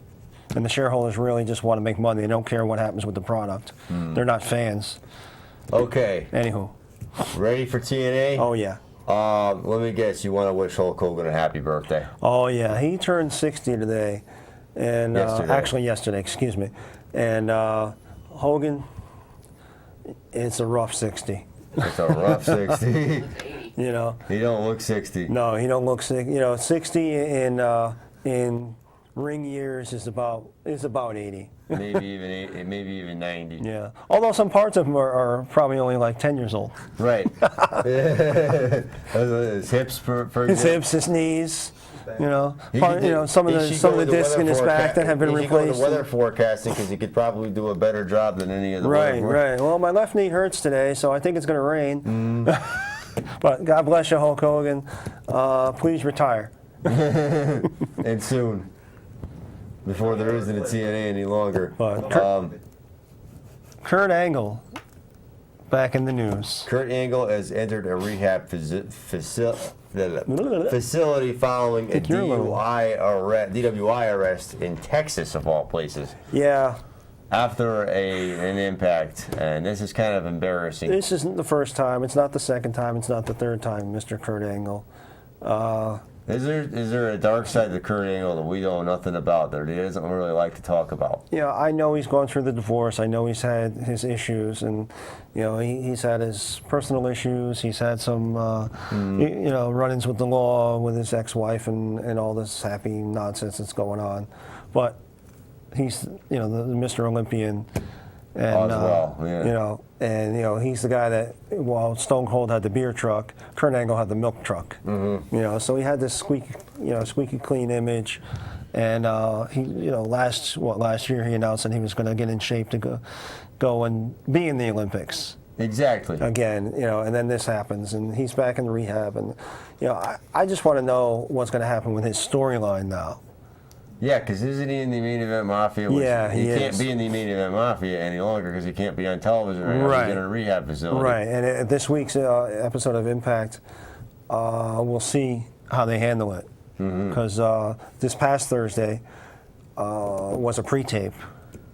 And the shareholders really just want to make money. They don't care what happens with the product. They're not fans. Okay. Anywho. Ready for TNA? Oh, yeah. Let me guess. You want to wish Hulk Hogan a happy birthday? Oh, yeah. He turned 60 today. And yesterday, excuse me. And Hogan, it's a rough 60. It's a rough 60. He don't look 60. No, he don't look 60. 60 in ring years is about 80. Maybe even 90. Yeah. Although some parts of him are probably only like 10 years old. Right. His hips, for example. His hips, his knees. Some of the discs in his back that have been replaced. He could go to weather forecasting because he could probably do a better job than any of the Right. Well, my left knee hurts today, so I think it's going to rain. But God bless you, Hulk Hogan. Please retire. And soon. Before there isn't a TNA any longer. Kurt Angle, back in the news. Kurt Angle has entered a rehab facility following a DWI arrest in Texas, of all places. Yeah. After an impact, and this is kind of embarrassing. This isn't the first time. It's not the second time. It's not the third time, Mr. Kurt Angle. Is there a dark side to Kurt Angle that we know nothing about that he doesn't really like to talk about? Yeah, I know he's gone through the divorce. I know he's had his issues, and he's had his personal issues. He's had some run-ins with the law with his ex-wife and all this happy nonsense that's going on. But he's the Mr. Olympian. And, he's the guy that, while Stone Cold had the beer truck, Kurt Angle had the milk truck. Mm-hmm. So he had this squeaky clean image, and last year he announced that he was going to get in shape to go and be in the Olympics. Exactly. Again, and then this happens, and he's back in rehab, and I just want to know what's going to happen with his storyline now. Yeah, because isn't he in the Main Event Mafia? Yeah, he can't be in the Main Event Mafia any longer because he can't be on television right now. He's in a rehab facility. Right, and this week's episode of Impact, we'll see how they handle it. Because this past Thursday was a pre-tape.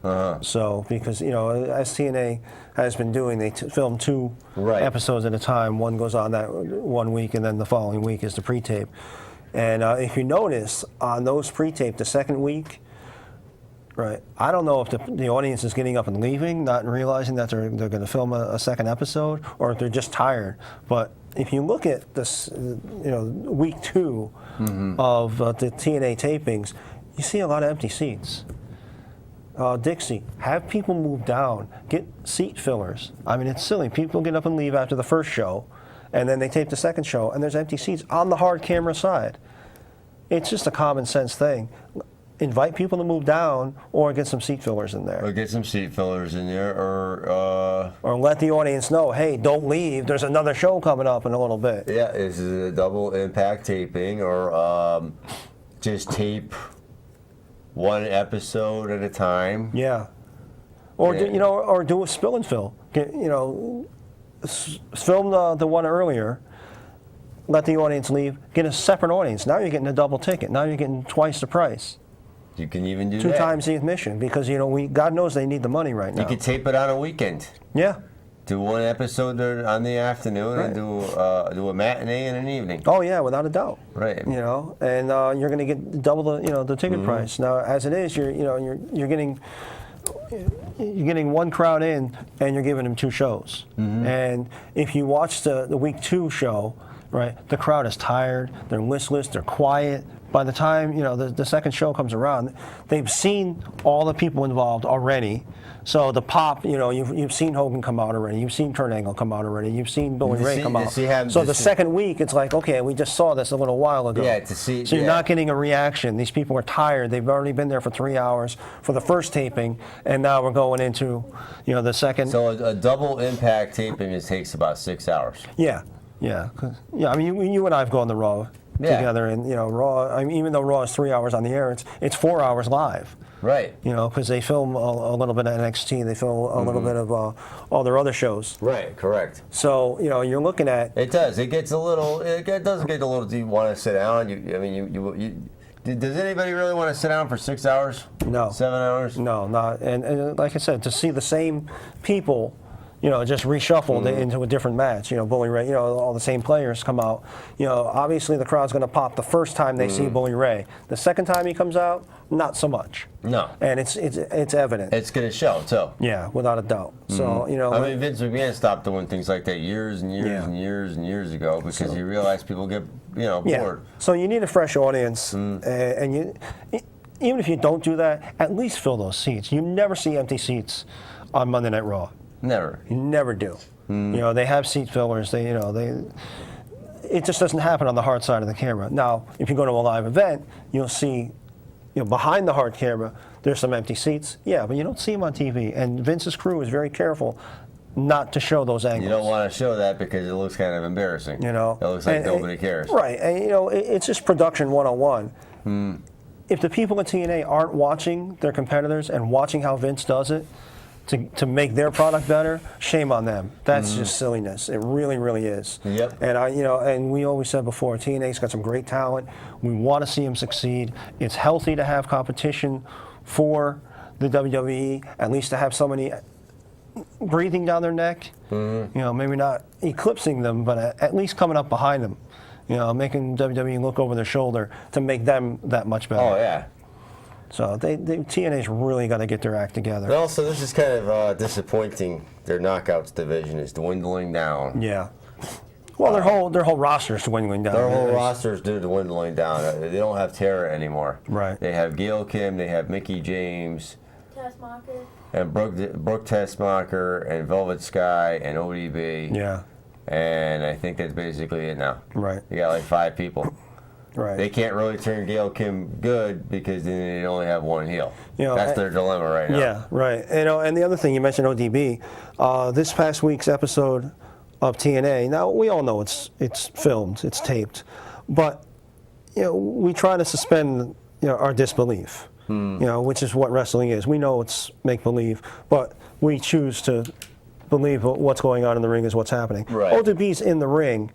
So, because, as TNA has been doing, they film 2 episodes at a time. One goes on that one week, and then the following week is the pre-tape. And if you notice, on those pre-tape, the second week, right, I don't know if the audience is getting up and leaving, not realizing that they're going to film a second episode, or if they're just tired. But if you look at this, week 2 of the TNA tapings, you see a lot of empty seats. Dixie, have people move down, get seat fillers. I mean, it's silly. People get up and leave after the first show, and then they tape the second show, and there's empty seats on the hard camera side. It's just a common sense thing. Invite people to move down, or get some seat fillers in there. Or get some seat fillers in there, or let the audience know, hey, don't leave. There's another show coming up in a little bit. Yeah, this is a double impact taping, or just tape one episode at a time. Yeah. Or Yeah. or do a spill and fill. Film the one earlier. Let the audience leave. Get a separate audience. Now you're getting a double ticket. Now you're getting twice the price. You can even do 2 that. times the admission because God knows they need the money right now. You could tape it on a weekend. Yeah. Do one episode on the afternoon Right. and do a matinee and an evening. Oh yeah, without a doubt. Right. And you're going to get double the ticket price. Now, as it is, you're getting one crowd in, and you're giving them 2 shows. And if you watch the week 2 show, right, the crowd is tired, they're listless, they're quiet. By the time the second show comes around, they've seen all the people involved already. So the pop, you've seen Hogan come out already, you've seen Kurt Angle come out already, you've seen Billy Ray come out. So the second week, it's like, okay, we just saw this a little while ago. Yeah, to see. So you're not getting a reaction. These people are tired. They've already been there for 3 hours for the first taping, and now we're going into, the second. So a double impact taping takes about 6 hours. Yeah. I mean, you and I have gone to Raw together, and Raw. I mean, even though Raw is 3 hours on the air, it's 4 hours live. Right. Because they film a little bit of NXT, they film a little bit of all their other shows. Right. Correct. So you're looking at. It does. It ges a little. It does get a little. Do you want to sit down? Does anybody really want to sit down for 6 hours? No. 7 hours? No, not. And like I said, to see the same people. Just reshuffled into a different match. Bully Ray, all the same players come out. Obviously the crowd's going to pop the first time they see Bully Ray. The second time he comes out, not so much. No. And it's evident. It's going to show, too. Yeah, without a doubt. So, I mean, Vince McMahon stopped doing things like that years and years and years and years ago because he realized people get, bored. So you need a fresh audience. And even if you don't do that, at least fill those seats. You never see empty seats on Monday Night Raw. Never. You never do. They have seat fillers. It just doesn't happen on the hard side of the camera. Now, if you go to a live event, you'll see, behind the hard camera, there's some empty seats. Yeah, but you don't see them on TV. And Vince's crew is very careful not to show those angles. You don't want to show that because it looks kind of embarrassing. It looks like nobody cares. Right, and it's just production 101. If the people at TNA aren't watching their competitors and watching how Vince does it, to make their product better, shame on them. That's just silliness. It really, really is. Yep. And and we always said before, TNA's got some great talent. We want to see them succeed. It's healthy to have competition for the WWE, at least to have somebody breathing down their neck. Maybe not eclipsing them, but at least coming up behind them. Making WWE look over their shoulder to make them that much better. Oh, yeah. So TNA's really got to get their act together. But also, this is kind of disappointing. Their knockouts division is dwindling down. Yeah. Well, their whole roster is dwindling down. Their whole roster is dwindling down. They don't have Tara anymore. Right. They have Gail Kim. They have Mickey James. Tessmacher. And Brooke Tessmacher and Velvet Sky and ODB. Yeah. And I think that's basically it now. Right. You got like 5 people. Right. They can't really turn Gail Kim good because then they only have one heel. That's their dilemma right now. Yeah, right. And the other thing, you mentioned ODB. This past week's episode of TNA, now we all know it's filmed, it's taped, but we try to suspend our disbelief, which is what wrestling is. We know it's make-believe, but we choose to believe what's going on in the ring is what's happening. Right. ODB's in the ring,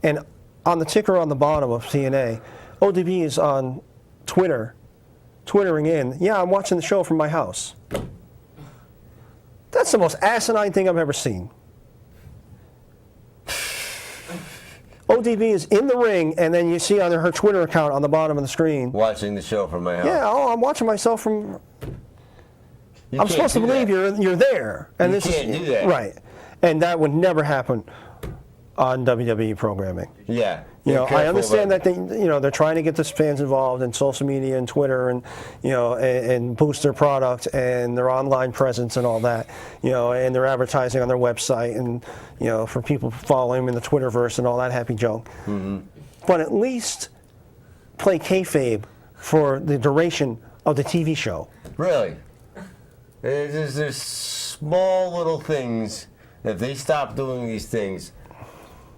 and on the ticker on the bottom of TNA, ODB is on Twittering in, yeah, I'm watching the show from my house. That's the most asinine thing I've ever seen. ODB is in the ring, and then you see on her Twitter account on the bottom of the screen. Watching the show from my house. Yeah, I'm watching myself from. I'm supposed to believe you're there, and you can't do that. Right, and that would never happen on WWE programming. Yeah. I understand that they're trying to get the fans involved in social media and Twitter and and boost their product and their online presence and all that, and their advertising on their website and for people following them in the Twitterverse and all that happy junk. But at least play kayfabe for the duration of the TV show. Really? There's small little things. If they stop doing these things,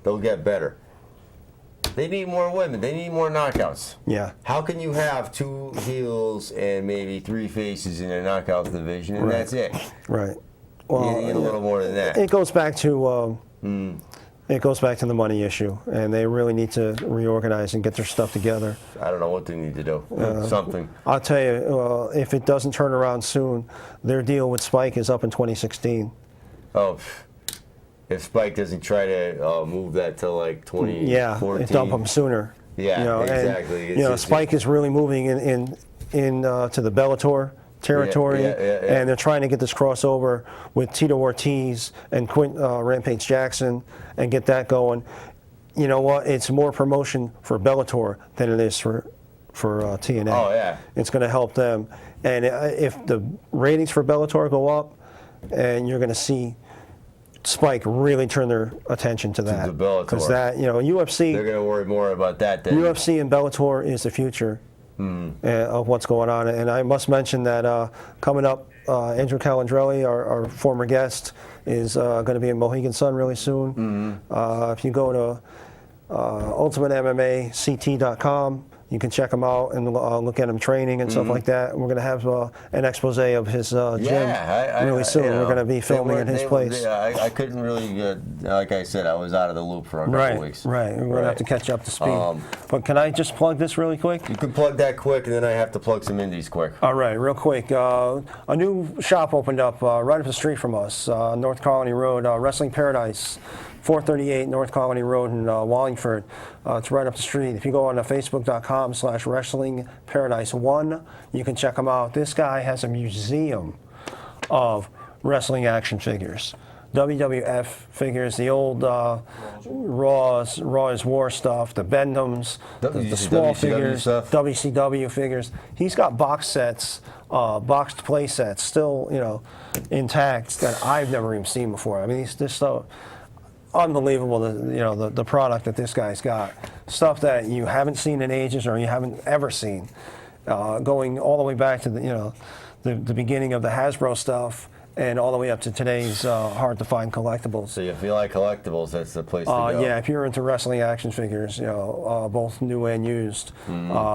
they'll get better. They need more women. They need more knockouts. Yeah. How can you have 2 heels and maybe 3 faces in a knockout division, and that's it? Right. You need a little more than that. It goes back to the money issue, and they really need to reorganize and get their stuff together. I don't know what they need to do. Something. I'll tell you, if it doesn't turn around soon, their deal with Spike is up in 2016. Oh, if Spike doesn't try to move that to like 2014. Yeah, dump them sooner. Yeah, exactly. And, Spike is really moving in to the Bellator territory, and they're trying to get this crossover with Tito Ortiz and Rampage Jackson and get that going. You know what? It's more promotion for Bellator than it is for TNA. Oh, yeah. It's going to help them. And if the ratings for Bellator go up, and you're going to see Spike really turn their attention to that. To the Bellator. Because that, UFC. They're going to worry more about that than UFC and Bellator is the future of what's going on. And I must mention that coming up, Andrew Calandrelli, our former guest, is going to be in Mohegan Sun really soon. If you go to ultimatemmact.com, you can check him out and look at him training and stuff like that. We're going to have an expose of his gym really soon. We're going to be filming in his place. I couldn't really, like I said, I was out of the loop for a couple weeks. Right, we're going to have to catch up to speed. But can I just plug this really quick? You can plug that quick, and then I have to plug some indies quick. All right, real quick. A new shop opened up right up the street from us, North Colony Road, Wrestling Paradise. 438 North Colony Road in Wallingford. It's right up the street. If you go on to facebook.com/Wrestling Paradise 1, you can check them out. This guy has a museum of wrestling action figures. WWF figures, the old Raw is War stuff, the Bendhams, the small figures, stuff? WCW figures. He's got box sets, boxed play sets, still intact that I've never even seen before. I mean, this stuff. Unbelievable, the product that this guy's got. Stuff that you haven't seen in ages or you haven't ever seen. Going all the way back to the beginning of the Hasbro stuff and all the way up to today's hard-to-find collectibles. So if you like collectibles, that's the place to go. Yeah, if you're into wrestling action figures, both new and used,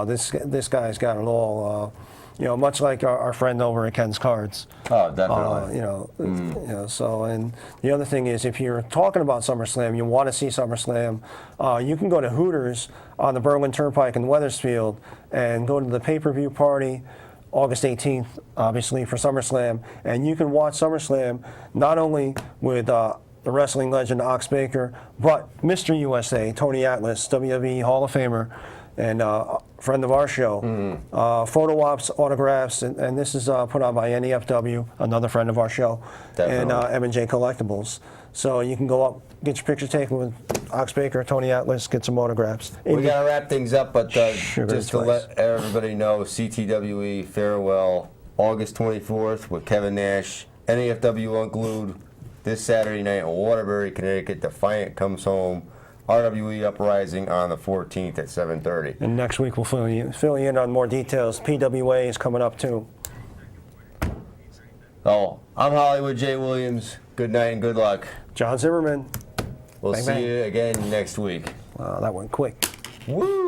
this guy's got it all. Much like our friend over at Ken's Cards. Oh, definitely. So, and the other thing is, if you're talking about SummerSlam, you want to see SummerSlam, you can go to Hooters on the Berlin Turnpike in Wethersfield and go to the pay-per-view party August 18th, obviously, for SummerSlam. And you can watch SummerSlam not only with the wrestling legend Ox Baker, but Mr. USA, Tony Atlas, WWE Hall of Famer, and friend of our show. Photo ops, autographs, and this is put on by NEFW, another friend of our show, Definitely. and M&J Collectibles. So you can go up, get your picture taken with Ox Baker, Tony Atlas, get some autographs. We got to wrap things up, but Sugar just to twice. let everybody know, CTWE Farewell, August 24th with Kevin Nash, NEFW Unglued, this Saturday night in Waterbury, Connecticut. Defiant comes home. RWE Uprising on the 14th at 7:30. And next week we'll fill you in on more details. PWA is coming up too. Oh, I'm Hollywood J. Williams. Good night and good luck. John Zimmerman. We'll Bang, see bang. you again next week. Wow, that went quick. Woo!